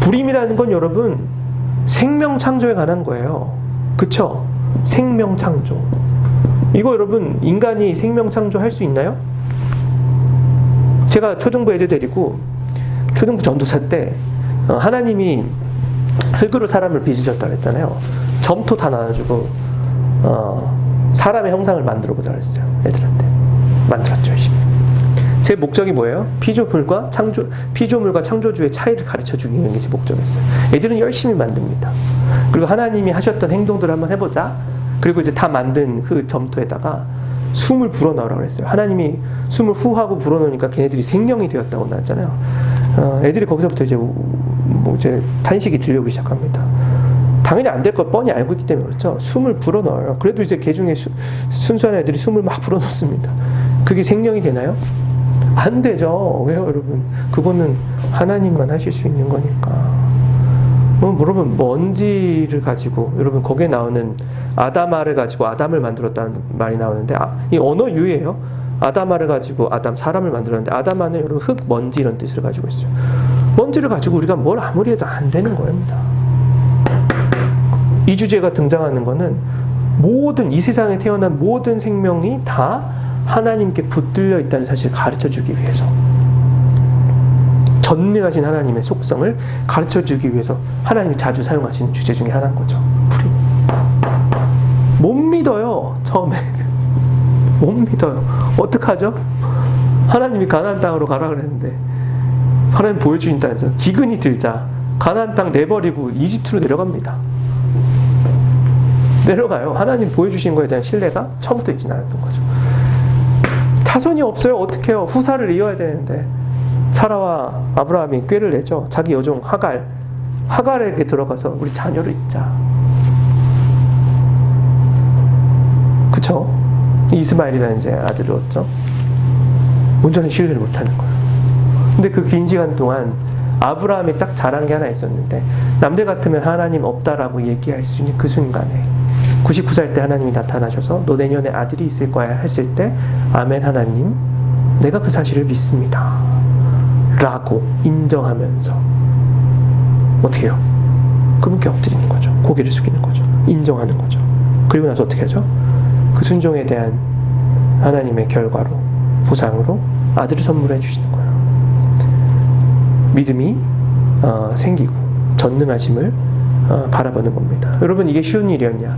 불임이라는 건 여러분, 생명 창조에 관한 거예요. 그쵸? 생명 창조. 이거 여러분, 인간이 생명 창조 할 수 있나요? 제가 초등부 애들 데리고 초등부 전도사 때 하나님이 흙으로 사람을 빚으셨다고 했잖아요. 점토 다 나눠주고 사람의 형상을 만들어보자 그랬어요. 애들한테. 만들었죠, 열심히. 제 목적이 뭐예요? 피조물과 창조주의 차이를 가르쳐주기 위한 게 제 목적이었어요. 애들은 열심히 만듭니다. 그리고 하나님이 하셨던 행동들을 한번 해보자. 그리고 이제 다 만든 그 점토에다가 숨을 불어넣으라고 그랬어요. 하나님이 숨을 후하고 불어넣으니까 걔네들이 생명이 되었다고 나왔잖아요. 애들이 거기서부터 이제 탄식이 들려오기 시작합니다. 당연히 안 될 걸 뻔히 알고 있기 때문에 그렇죠. 숨을 불어넣어요. 그래도 이제 개 중에 순수한 애들이 숨을 막 불어넣습니다. 그게 생명이 되나요? 안 되죠. 왜요, 여러분? 그거는 하나님만 하실 수 있는 거니까. 여러분, 먼지를 가지고, 여러분, 거기에 나오는 아담아를 가지고 아담을 만들었다는 말이 나오는데, 이 언어 유예요. 아담아를 가지고 사람을 만들었는데, 아담아는 여러분, 흙, 먼지 이런 뜻을 가지고 있어요. 먼지를 가지고 우리가 뭘 아무리 해도 안 되는 겁니다. 이 주제가 등장하는 거는 이 세상에 태어난 모든 생명이 다 하나님께 붙들려 있다는 사실을 가르쳐주기 위해서, 전능하신 하나님의 속성을 가르쳐주기 위해서 하나님이 자주 사용하시는 주제 중에 하나인 거죠. 불임. 못 믿어요. 처음에 못 믿어요. 어떡하죠? 하나님이 가나안 땅으로 가라 그랬는데 하나님 보여주신다 해서 기근이 들자 가나안 땅 내버리고 이집트로 내려갑니다. 내려가요. 하나님 보여주신 거에 대한 신뢰가 처음부터 있진 않았던 거죠. 자손이 없어요. 어떡해요? 후사를 이어야 되는데 사라와 아브라함이 꾀를 내죠. 자기 여종 하갈에게 들어가서 우리 자녀를 잇자. 그쵸? 이스마엘이라는 이제 아들을 얻죠. 온전히 신뢰를 못하는 거예요. 근데 그 긴 시간 동안 아브라함이 딱 잘한 게 하나 있었는데, 남들 같으면 하나님 없다라고 얘기할 수 있는 그 순간에 99살 때 하나님이 나타나셔서 너 내년에 아들이 있을 거야 했을 때, 아멘 하나님, 내가 그 사실을 믿습니다 라고 인정하면서 어떻게 해요? 그분께 엎드리는 거죠. 고개를 숙이는 거죠. 인정하는 거죠. 그리고 나서 어떻게 하죠? 그 순종에 대한 하나님의 결과로, 보상으로 아들을 선물해 주시는 거예요. 믿음이 생기고 전능하심을 바라보는 겁니다. 여러분, 이게 쉬운 일이었냐?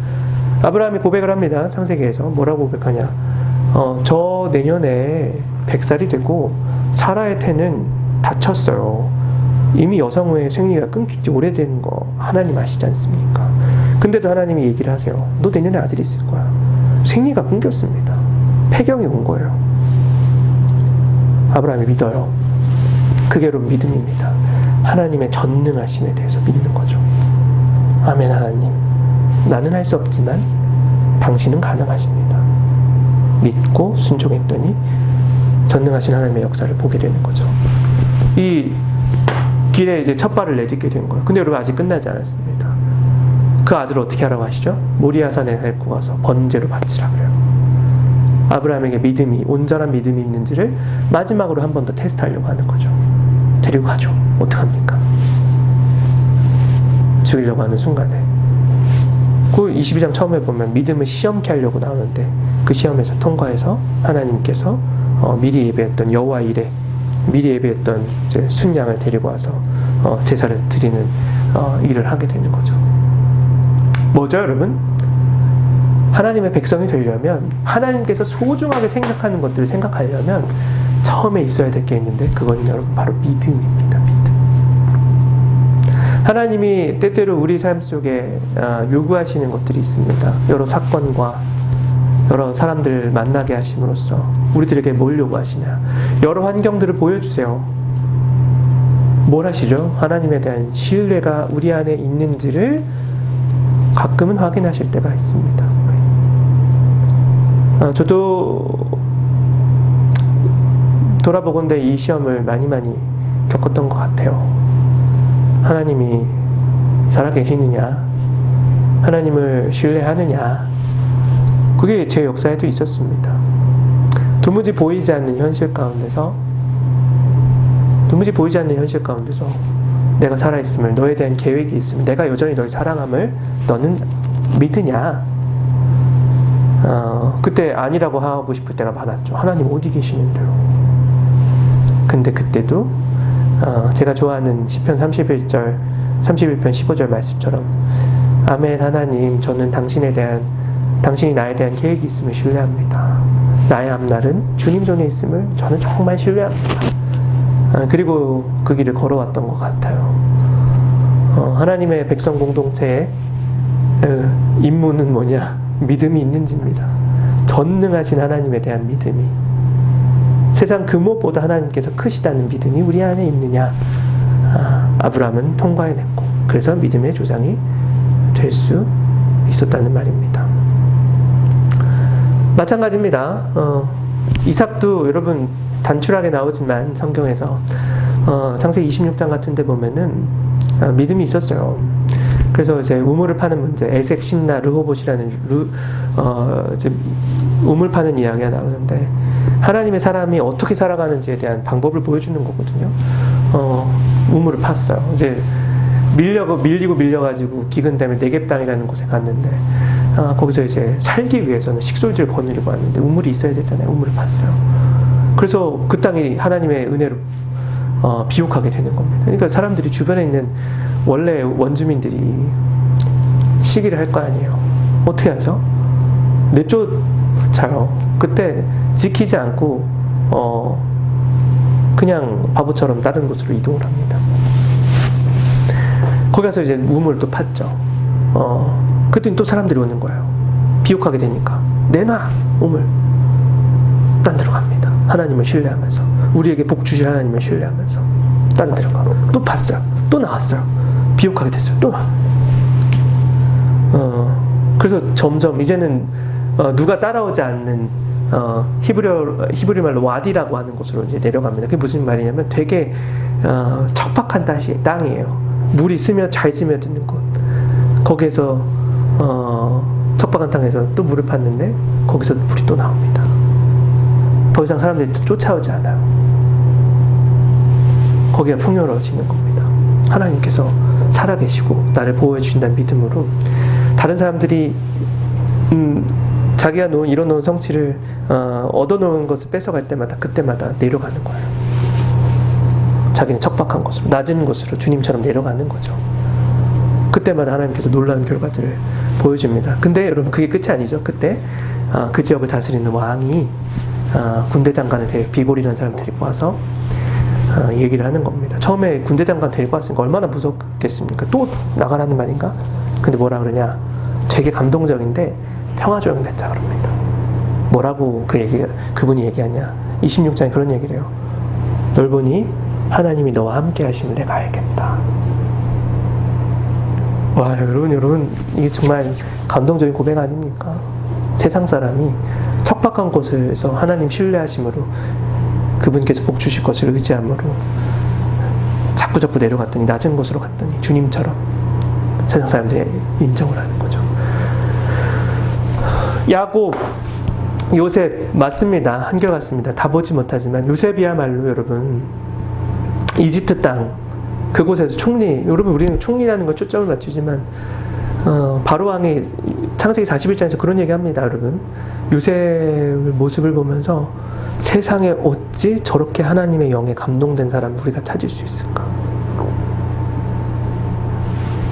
아브라함이 고백을 합니다. 창세기에서 뭐라고 고백하냐? 저 내년에 100살이 되고 사라의 태는 다쳤어요. 이미 여성의 생리가 끊긴 지 오래된 거 하나님 아시지 않습니까? 근데도 하나님이 얘기를 하세요. 너 내년에 아들이 있을 거야. 생리가 끊겼습니다. 폐경이 온 거예요. 아브라함이 믿어요. 그게 여러분 믿음입니다. 하나님의 전능하심에 대해서 믿는 거죠. 아멘 하나님, 나는 할 수 없지만 당신은 가능하십니다. 믿고 순종했더니 전능하신 하나님의 역사를 보게 되는 거죠. 이 길에 이제 첫 발을 내딛게 된 거예요. 근데 여러분, 아직 끝나지 않았습니다. 그 아들을 어떻게 하라고 하시죠? 모리아산에 데리고 가서 번제로 바치라 그래요. 아브라함에게 온전한 믿음이 있는지를 마지막으로 한 번 더 테스트하려고 하는 거죠. 데리고 가죠. 어떡합니까? 죽이려고 하는 순간에 그 22장 처음에 보면 믿음을 시험케 하려고 나오는데 그 시험에서 통과해서 하나님께서 미리 예배했던 여호와 일에 미리 예배했던 이제 순양을 데리고 와서 제사를 드리는 일을 하게 되는 거죠. 뭐죠, 여러분? 하나님의 백성이 되려면 하나님께서 소중하게 생각하는 것들을 생각하려면 처음에 있어야 될 게 있는데 그건 여러분 바로 믿음입니다. 믿음. 하나님이 때때로 우리 삶 속에 요구하시는 것들이 있습니다. 여러 사건과 여러 사람들 만나게 하심으로써 우리들에게 뭘 요구하시냐. 여러 환경들을 보여주세요. 뭘 하시죠? 하나님에 대한 신뢰가 우리 안에 있는지를 가끔은 확인하실 때가 있습니다. 저도 돌아보건대 이 시험을 많이 겪었던 것 같아요. 하나님이 살아계시느냐, 하나님을 신뢰하느냐, 그게 제 역사에도 있었습니다. 도무지 보이지 않는 현실 가운데서 내가 살아있음을, 너에 대한 계획이 있음을, 내가 여전히 널 사랑함을 너는 믿으냐? 그때 아니라고 하고 싶을 때가 많았죠. 하나님 어디 계시는데요? 근데 그때도 제가 좋아하는 시편 31편 15절 말씀처럼 아멘 하나님, 저는 당신이 나에 대한 계획이 있음을 신뢰합니다. 나의 앞날은 주님 손에 있음을 저는 정말 신뢰합니다. 그리고 그 길을 걸어왔던 것 같아요. 하나님의 백성 공동체의 임무는 뭐냐? 믿음이 있는지입니다. 전능하신 하나님에 대한 믿음이, 세상 그 무엇보다 하나님께서 크시다는 믿음이 우리 안에 있느냐. 아브라함은 통과해냈고 그래서 믿음의 조상이 될 수 있었다는 말입니다. 마찬가지입니다. 이삭도 여러분 단출하게 나오지만 성경에서 창세기 26장 같은 데 보면은 믿음이 있었어요. 그래서 이제 우물을 파는 문제, 에색, 심나, 르호봇이라는 이제 우물 파는 이야기가 나오는데 하나님의 사람이 어떻게 살아가는지에 대한 방법을 보여주는 거거든요. 우물을 팠어요. 이제 밀리고 밀려가지고 기근 때문에 네겝 땅이라는 곳에 갔는데 거기서 이제 살기 위해서는 식솔들을 거느리고 왔는데 우물이 있어야 되잖아요. 우물을 팠어요. 그래서 그 땅이 하나님의 은혜로 비옥하게 되는 겁니다. 그러니까 사람들이 주변에 있는 원래 원주민들이 시기를 할 거 아니에요. 어떻게 하죠? 내쫓아요. 그때 지키지 않고 그냥 바보처럼 다른 곳으로 이동을 합니다. 거기 가서 이제 우물을 또 팠죠. 그랬더니 또 사람들이 오는 거예요. 비옥하게 되니까 내놔 우물. 딴 데로 갑니다. 하나님을 신뢰하면서, 우리에게 복 주실 하나님을 신뢰하면서 딴 데로 가고 또 팠어요. 또 나왔어요. 비옥하게 됐어요. 또 나. 그래서 점점 이제는 누가 따라오지 않는 히브리 말로 와디라고 하는 곳으로 이제 내려갑니다. 그게 무슨 말이냐면 되게 척박한 땅이에요. 물이 잘 스며드는 곳. 거기에서 척박한 땅에서 또 물을 팠는데 거기서 물이 또 나옵니다. 더 이상 사람들이 쫓아오지 않아요. 거기가 풍요로워지는 겁니다. 하나님께서 살아계시고 나를 보호해 주신다는 믿음으로 다른 사람들이 자기가 이뤄놓은 성취를 얻어놓은 것을 뺏어갈 때마다 그때마다 내려가는 거예요. 자기는 척박한 곳으로, 낮은 곳으로 주님처럼 내려가는 거죠. 그때마다 하나님께서 놀라운 결과들을 보여줍니다. 근데 여러분 그게 끝이 아니죠. 그때 그 지역을 다스리는 왕이 군대 장관을 비골이라는 사람 데리고 와서 얘기를 하는 겁니다. 처음에 군대 장관 데리고 왔으니까 얼마나 무섭겠습니까? 또 나가라는 말인가? 근데 뭐라 그러냐? 되게 감동적인데 평화조약 맺자 그럽니다. 뭐라고 그분이 얘기하냐? 26장에 그런 얘기를 해요. 널 보니 하나님이 너와 함께 하심을 내가 알겠다. 와, 여러분 이게 정말 감동적인 고백 아닙니까? 세상 사람이 척박한 곳에서 하나님 신뢰하심으로 그분께서 복 주실 것을 의지함으로 자꾸 내려갔더니 낮은 곳으로 갔더니 주님처럼 세상 사람들이 인정을 하는 거죠. 야곱, 요셉 맞습니다. 한결같습니다. 다 보지 못하지만 요셉이야말로 여러분 이집트 땅 그곳에서 총리, 여러분 우리는 총리라는 걸 초점을 맞추지만 바로왕이 창세기 41장에서 그런 얘기합니다, 여러분. 요셉의 모습을 보면서 세상에 어찌 저렇게 하나님의 영에 감동된 사람을 우리가 찾을 수 있을까?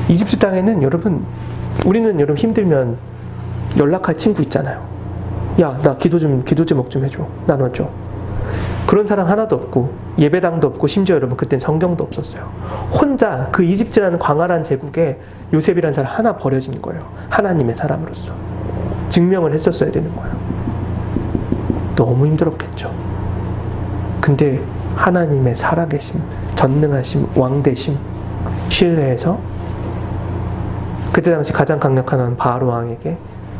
이집트 땅에는 여러분, 우리는 여러분 힘들면 연락할 친구 있잖아요. 야, 나 기도 제목 좀 해줘. 나눠줘. 그런 사람 하나도 없고 예배당도 없고 심지어 여러분 그땐 성경도 없었어요. 혼자 그 이집트라는 광활한 제국에 요셉이라는 사람 하나 버려진 거예요. 하나님의 사람으로서 증명을 했었어야 되는 거예요. 너무 힘들었겠죠. 근데 하나님의 살아계심, 전능하심, 왕대심 신뢰해서 그때 당시 가장 강력한 바로 왕에게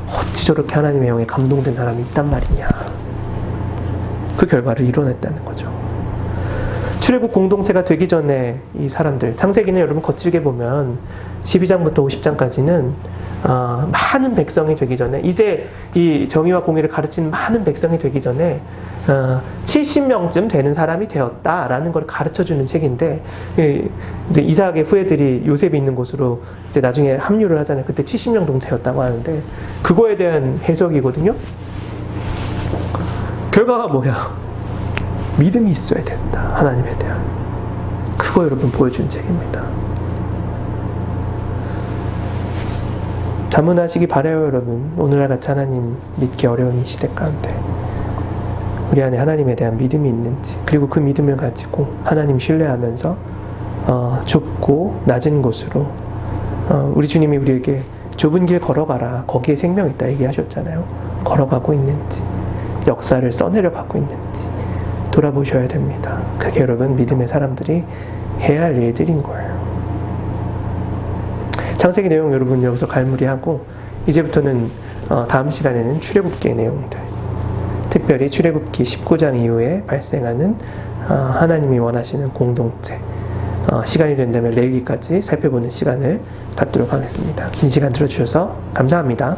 어찌 저렇게 하나님의 영에 감동된 사람이 있단 말이냐. 그 결과를 이뤄냈다는 거죠. 출애굽 공동체가 되기 전에 이 사람들, 창세기는 여러분 거칠게 보면 12장부터 50장까지는 많은 백성이 되기 전에, 이제 이 정의와 공의를 가르치는 많은 백성이 되기 전에 70명쯤 되는 사람이 되었다라는 걸 가르쳐주는 책인데, 이제 이삭의 후예들이 요셉이 있는 곳으로 이제 나중에 합류를 하잖아요. 그때 70명 정도 되었다고 하는데, 그거에 대한 해석이거든요. 결과가 뭐야? 믿음이 있어야 된다. 하나님에 대한. 그거 여러분 보여준 책입니다. 자문하시기 바라요, 여러분. 오늘날 같이 하나님 믿기 어려운 이 시대 가운데 우리 안에 하나님에 대한 믿음이 있는지, 그리고 그 믿음을 가지고 하나님 신뢰하면서 좁고 낮은 곳으로 우리 주님이 우리에게 좁은 길 걸어가라, 거기에 생명이 있다 얘기하셨잖아요. 걸어가고 있는지, 역사를 써내려 가고 있는지 돌아보셔야 됩니다. 그게 여러분 믿음의 사람들이 해야 할 일들인 거예요. 창세기 내용 여러분 여기서 갈무리하고, 이제부터는 다음 시간에는 출애굽기의 내용들, 특별히 출애굽기 19장 이후에 발생하는 하나님이 원하시는 공동체, 시간이 된다면 레위기까지 살펴보는 시간을 갖도록 하겠습니다. 긴 시간 들어주셔서 감사합니다.